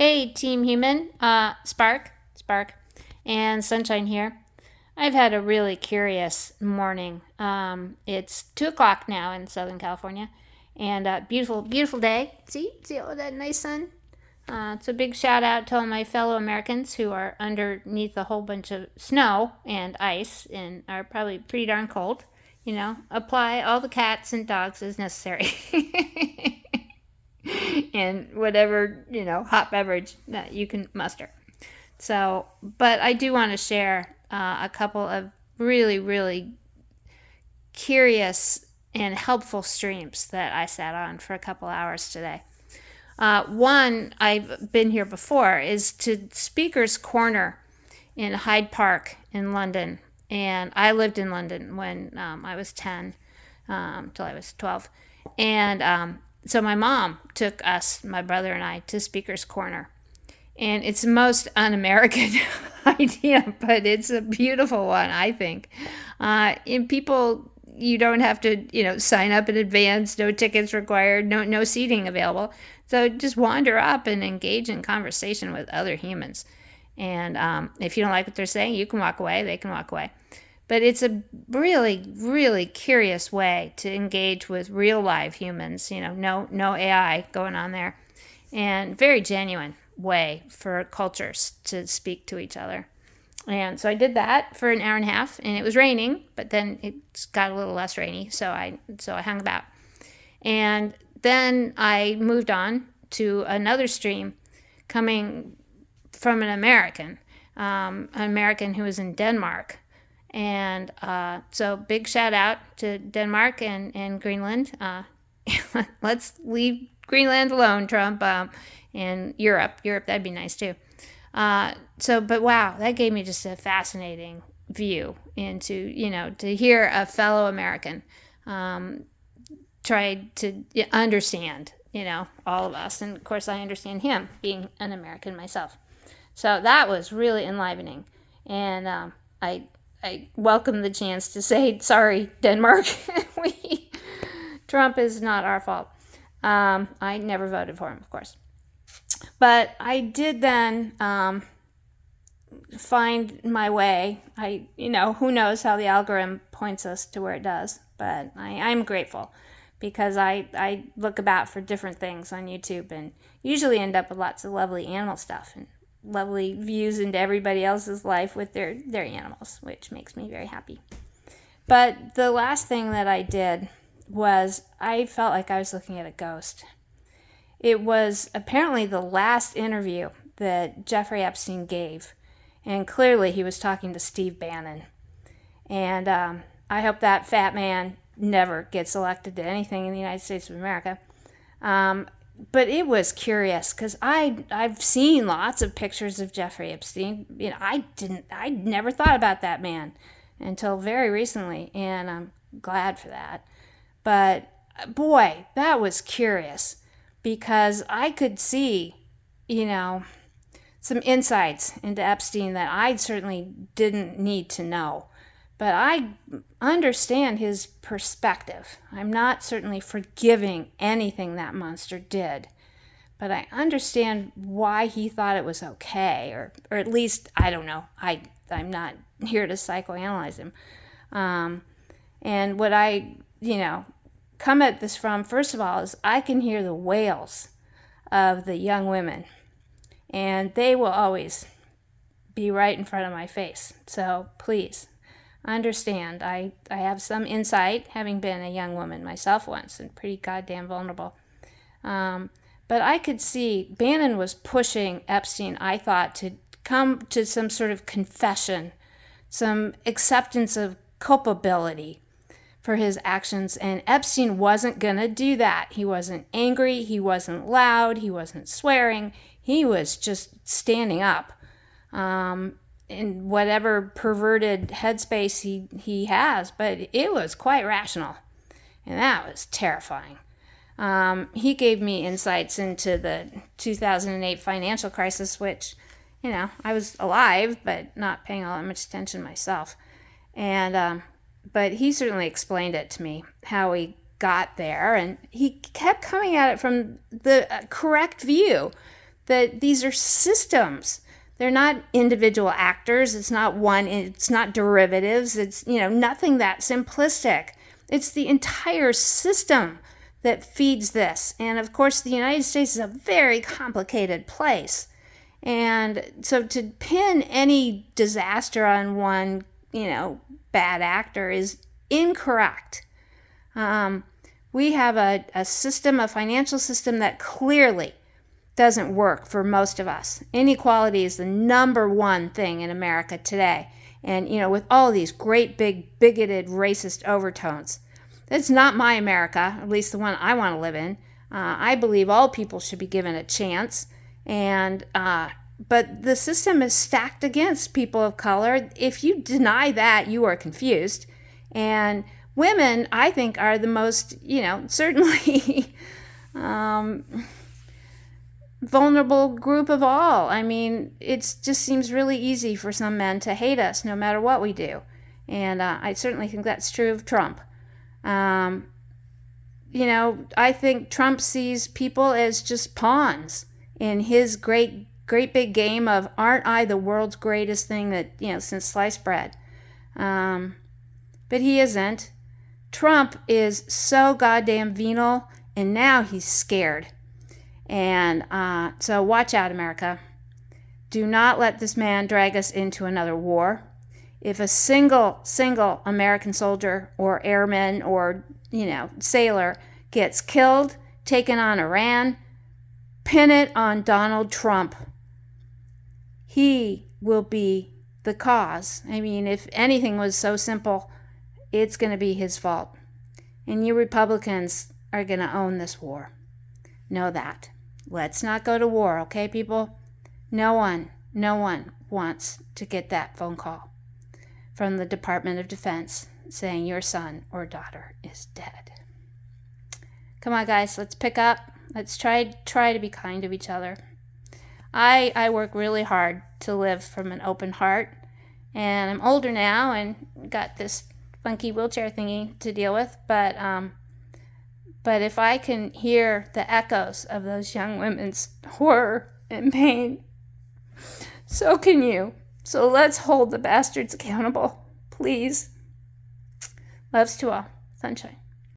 Hey, Team Human, Spark, and Sunshine here. I've had a really curious morning. It's 2 o'clock now in Southern California, and beautiful, beautiful day. See all that nice sun. It's a big shout out to all my fellow Americans who are underneath a whole bunch of snow and ice and are probably pretty darn cold. Apply all the cats and dogs as necessary. And whatever, hot beverage that you can muster. So, but I do want to share a couple of really, really curious and helpful streams that I sat on for a couple hours today. One, I've been here before, is to Speaker's Corner in Hyde Park in London. And I lived in London when I was 10 till I was 12. And so my mom took us, my brother and I, to Speaker's Corner. And it's the most un-American idea, but it's a beautiful one, I think. And people, you don't have to, sign up in advance, no tickets required, no seating available. So just wander up and engage in conversation with other humans. And if you don't like what they're saying, you can walk away, they can walk away. But it's a really, really curious way to engage with real live humans, no AI going on there. And very genuine way for cultures to speak to each other. And so I did that for an hour and a half, and it was raining, but then it got a little less rainy, so I hung about. And then I moved on to another stream coming from an American who was in Denmark. And so big shout out to Denmark and Greenland. Let's leave Greenland alone, Trump. And Europe, that'd be nice too. But wow, that gave me just a fascinating view into, to hear a fellow American try to understand, all of us. And of course, I understand him being an American myself. So that was really enlivening. And I welcome the chance to say, sorry, Denmark. Trump is not our fault. I never voted for him, of course. But I did then find my way. Who knows how the algorithm points us to where it does. But I'm grateful because I look about for different things on YouTube and usually end up with lots of lovely animal stuff and lovely views into everybody else's life with their animals, which makes me very happy. But the last thing that I did was I felt like I was looking at a ghost. It was apparently the last interview that Jeffrey Epstein gave, and clearly he was talking to Steve Bannon. And I hope that fat man never gets elected to anything in the United States of America. But it was curious because I've seen lots of pictures of Jeffrey Epstein. I never thought about that man until very recently, and I'm glad for that. But boy, that was curious because I could see, some insights into Epstein that I certainly didn't need to know. But I understand his perspective. I'm not certainly forgiving anything that monster did. But I understand why he thought it was okay. Or at least, I don't know. I'm not here to psychoanalyze him. And what I, come at this from, first of all, is I can hear the wails of the young women. And they will always be right in front of my face. So please, understand, I have some insight, having been a young woman myself once and pretty goddamn vulnerable. But I could see Bannon was pushing Epstein, I thought, to come to some sort of confession, some acceptance of culpability for his actions. And Epstein wasn't going to do that. He wasn't angry. He wasn't loud. He wasn't swearing. He was just standing up. In whatever perverted headspace he has, but it was quite rational. And that was terrifying. He gave me insights into the 2008 financial crisis, which, I was alive, but not paying all that much attention myself. And, but he certainly explained it to me, how he got there. And he kept coming at it from the correct view that these are systems. They're not individual actors. It's not derivatives. It's, nothing that simplistic. It's the entire system that feeds this. And of course, the United States is a very complicated place. And so to pin any disaster on one, bad actor is incorrect. We have a system, a financial system that clearly doesn't work for most of us. Inequality is the number one thing in America today. And, with all these great big bigoted racist overtones. That's not my America, at least the one I want to live in. I believe all people should be given a chance. And but the system is stacked against people of color. If you deny that, you are confused. And women, I think, are the most, certainly vulnerable group of all. I mean, it just seems really easy for some men to hate us no matter what we do. And I certainly think that's true of Trump. I think Trump sees people as just pawns in his great big game of, aren't I the world's greatest thing that, since sliced bread? But he isn't. Trump is so goddamn venal, and now he's scared. And so watch out, America. Do not let this man drag us into another war. If a single American soldier or airman or, sailor gets killed, taken on Iran, pin it on Donald Trump. He will be the cause. I mean, if anything was so simple, it's going to be his fault. And you Republicans are going to own this war. Know that. Let's not go to war, okay, people? No one wants to get that phone call from the Department of Defense saying your son or daughter is dead. Come on, guys, let's pick up. Let's try to be kind to each other. I work really hard to live from an open heart, and I'm older now and got this funky wheelchair thingy to deal with, but if I can hear the echoes of those young women's horror and pain, so can you. So let's hold the bastards accountable, please. Loves to all. Sunshine.